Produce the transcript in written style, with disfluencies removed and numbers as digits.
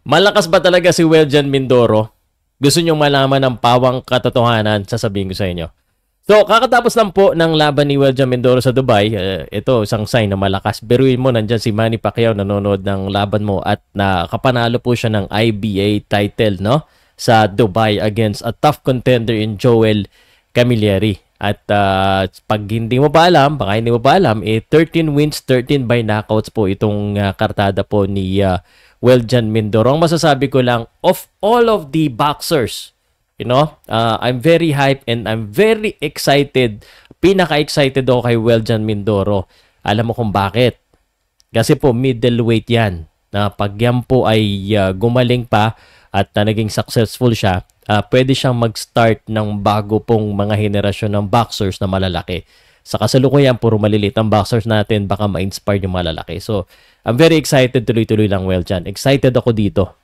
Malakas ba talaga si Weljan Mindoro? Gusto nyong malaman ng pawang katotohanan? Sasabihin ko sa inyo. So, kakatapos lang po ng laban ni Weljan Mindoro sa Dubai. Ito, isang sign na malakas. Biruin mo, nandyan si Manny Pacquiao nanonood ng laban mo at nakapanalo po siya ng IBA title, no? Sa Dubai against a tough contender in Joel Camilleri. At pag hindi mo pa alam, baka hindi mo pa alam, 13 wins, 13 by knockouts po itong kartada po ni Weljan Mindoro. Ang masasabi ko lang, of all of the boxers, I'm very hyped and I'm very excited. Pinaka-excited ako kay Weljan Mindoro. Alam mo kung bakit? Kasi po middleweight yan. Pag yan po ay gumaling pa at naging successful siya, pwede siyang mag-start ng bago pong mga henerasyon ng boxers na malalaki. Sa kasalukuyan, puro maliliit ang boxers natin, baka ma-inspire yung malalaki. So, I'm very excited, tuloy-tuloy lang, Weljan. Excited ako dito.